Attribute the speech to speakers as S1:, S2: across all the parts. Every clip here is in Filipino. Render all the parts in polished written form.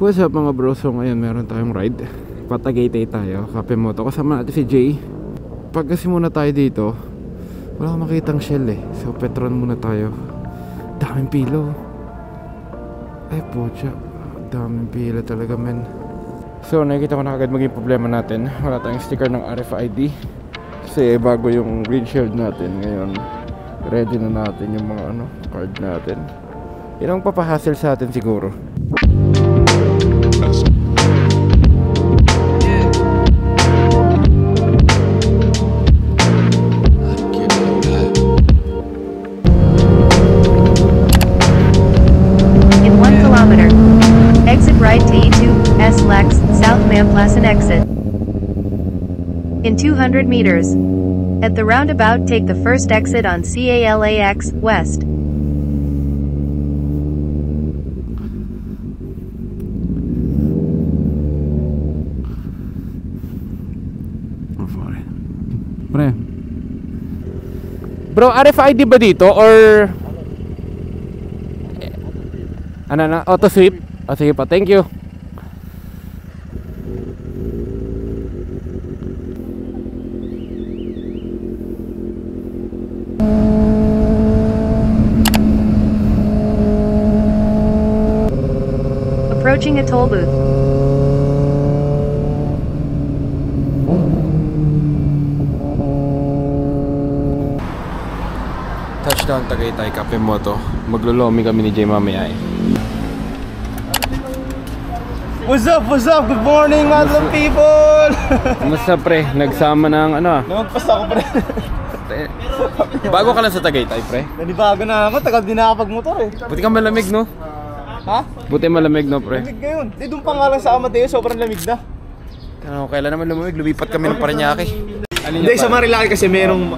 S1: What's up mga bro? So ngayon meron tayong ride. Patagaytay tayo, Cafe Moto. Kasama natin si Jay. Pag kasi muna tayo dito, wala akong makitang shell eh. So Petron muna tayo. Daming pilo. Ay pucha, daming pila talaga men. So nakikita ko na agad maging problema natin. Wala tayong sticker ng RFID. Kasi bago yung windshield natin. Ngayon ready na natin yung mga card natin. Yun ang papahassle sa atin siguro.
S2: In 1 kilometer, exit right to E2, S-Lex, South Mamplasan exit. In 200 meters, at the roundabout take the first exit on CALAX, West.
S1: Pre. Bro, RFID ba dito or ano na? Auto sweep? O sige pa, thank you.
S2: Approaching a toll booth.
S1: Touchdown Tagaytay, Cafe Moto. Maglolomi kami ni Jay mamaya eh.
S3: What's up? What's up? Good morning, madlang people!
S1: Kumusta pre? Nagsama ng
S3: Namagpas ako, pre.
S1: Bago ka lang sa Tagaytay pre?
S3: Nanibago na ako, tagal din nakapag-motor eh.
S1: Buti ka malamig no?
S3: Ha?
S1: Buti malamig no pre?
S3: Lamig ngayon. Doon pa nga lang sa Amadeo, sobrang lamig na.
S1: Kailan naman lumamig? Lumipat kami ng Parañaque.
S3: Hindi, sa Marilaki kasi merong...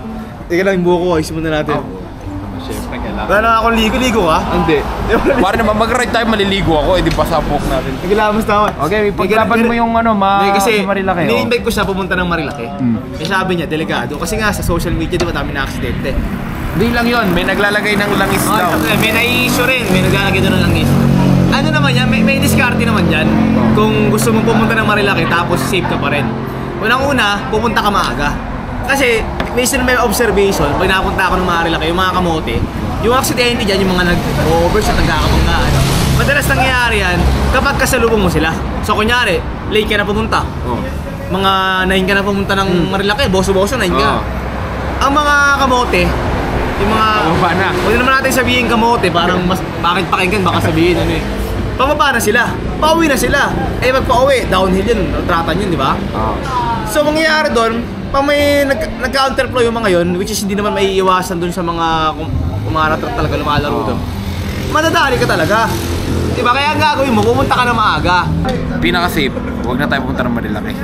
S3: Teka lang yung buko ko, ayos muna natin.
S1: Siyempre kailangan.
S3: Wala na akong ligo ha?
S1: Hindi. Para naman mag-ride tayo, maliligo ako, edi pasapok natin.
S3: Nagilamos na ako.
S1: Okay, paglaban mo yung
S3: kasi
S1: Marilaki.
S3: Ni-invite ko siya pumunta ng Marilaki. Eh sabi niya, delikado. Kasi nga sa social media, di ba dami na aksidente.
S1: Hindi lang yun, may naglalagay ng langis daw.
S3: May nai-issue rin, may naglalagay doon ng langis. Ano naman yan, may diskarte naman dyan. Kung gusto mong pumunta ng Marilaki, tapos safe ka pa rin. Unang-una, pupunta ka maaga. Kasi, based on my observation, pag napunta ako ng Marilaki, yung mga kamote, yung aksidente dyan, yung mga nag-overshot, nagkakabanggaan. Madalas nangyayari yan kapag kasalubong mo sila. So kunyari, late ka na pumunta. Mga 9 ka na pumunta ng Marilaki, boso-boso, 9 ka. Ang mga kamote, yung mga...
S1: Pababa na.
S3: Huwag naman natin sabihin kamote, parang mas bakit pakinggan, baka sabihin pababa na sila, pauwi na sila. Eh pag-pauwi, downhill yun, tratan yun, di ba? So mangyayari doon, pag may nag-counterflow yung mga yun, which is hindi naman may iiwasan doon sa mga umaratrat talaga lumalaro doon, madadali ka talaga. Diba? Kaya ang gagawin mo, pumunta ka na maaga.
S1: Pinaka-safe, huwag na tayo pumunta ng Marilaki.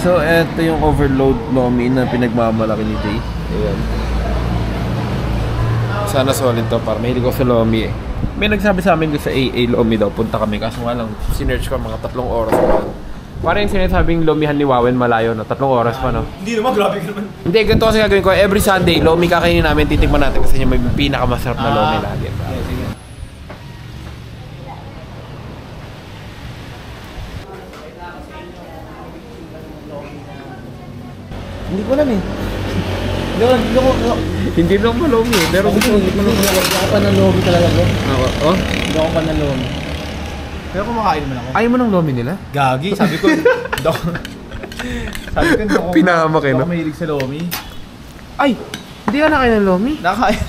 S1: So, eto yung overload lomi na pinagmamalaki ni Jay. Ayan. Sana solid to, para mahilig ko sa lomi eh. May nagsabi sa amin sa AA lomi daw, punta kami. Kaso nga lang, sinerch ko mga 3 oras pa. Parang yung sinasabing lomihan ni Wawen malayo, no? 3 oras pa, no?
S3: Hindi naman, grabe ka naman.
S1: Hindi, ganito kasi gagawin ko. Every Sunday, lomi kakainin namin, titikman natin kasi yung may pinakamasarap na lomi lagi.
S3: Hindi ko alam eh.
S1: Hindi lang malomi eh, pero gusto mo
S3: Hindi ako pa ng lomi talaga bro.
S1: Oh?
S3: Hindi ako pa ng lomi. Pero kumakain naman ako.
S1: Ayaw mo ng lomi nila?
S3: Gagi, sabi ko. Hindi ako
S1: Pinahamak eh, no?
S3: mahilig sa lomi.
S1: Ay! Hindi ka nakain ng lomi?
S3: Nakakain.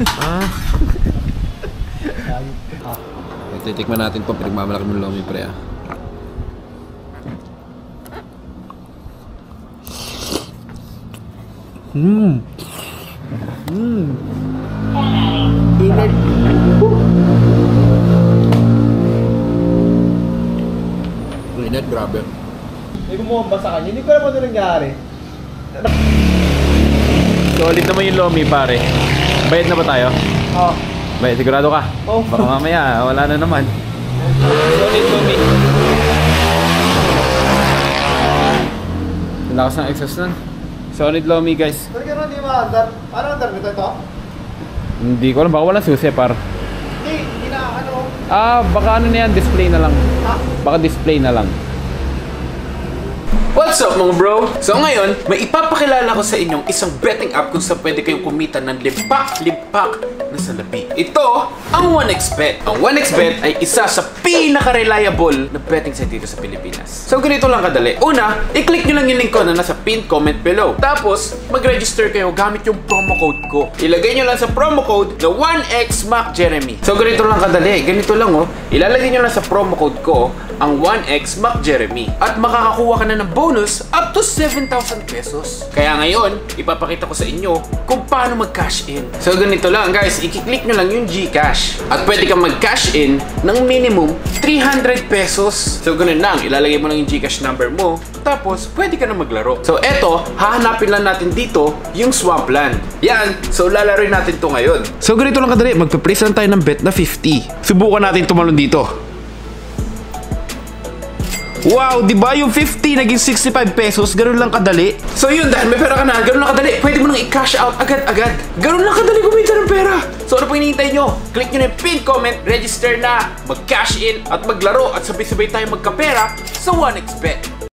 S1: Titikman natin po, pinagmamalaki mo ng lomi pre ah. Init, grabe.
S3: Hindi ko mo sa kanya. Hindi ko alam ano nangyari.
S1: Solid naman yung lomi pare. Bayad na ba tayo?
S3: Oo.
S1: Bayad, sigurado ka?
S3: Oo.
S1: Baka mamaya, wala na naman.
S3: Solid lomi.
S1: Lakas ng exhaust nun. Solid lomi guys.
S3: Talaga naman di ma-andar. Ano andar nito ito?
S1: Hindi ko alam, baka walang susi par.
S3: Hindi na ano.
S1: Baka ano na yan, display na lang. Baka display na lang.
S4: What's up mga bro? So ngayon, may ipapakilala ko sa inyong isang betting app kung saan pwede kayong kumita ng limpak-limpak na salapi. Ito ang 1xBet. Ang 1xBet ay isa sa pinaka-reliable na betting site dito sa Pilipinas. So ganito lang kadali. Una, i-click nyo lang yung link ko na nasa pinned comment below. Tapos, mag-register kayo gamit yung promo code ko. Ilagay nyo lang sa promo code na 1xMacJeremy. So ganito lang kadali. Ganito lang oh. Ilalagay nyo lang sa promo code ko ang 1xMacJeremy. At makakakuha ka na ng bonus up to 7,000 pesos. Kaya ngayon, ipapakita ko sa inyo kung paano mag-cash in. So ganito lang guys, i-click nyo lang yung GCash. At pwede kang mag-cash in ng minimum 300 pesos. So ganun lang, ilalagay mo lang yung GCash number mo. Tapos, pwede ka na maglaro. So eto, hahanapin lang natin dito yung Swampland. Yan, so lalaroin natin to ngayon. So ganito lang kadali, magpa-place lang tayo ng bet na 50. Subukan natin tumalon dito. Wow, di ba yung 50 naging 65 pesos? Ganun lang kadali. So yun, dahil may pera ka na, ganun lang kadali. Pwede mo nang i-cash out agad-agad. Ganun lang kadali kumita ng pera. So ano pang hinihintay nyo? Click nyo na yung pinned comment, register na, mag-cash in, at maglaro, at sabay-sabay tayo magkapera sa 1xBet.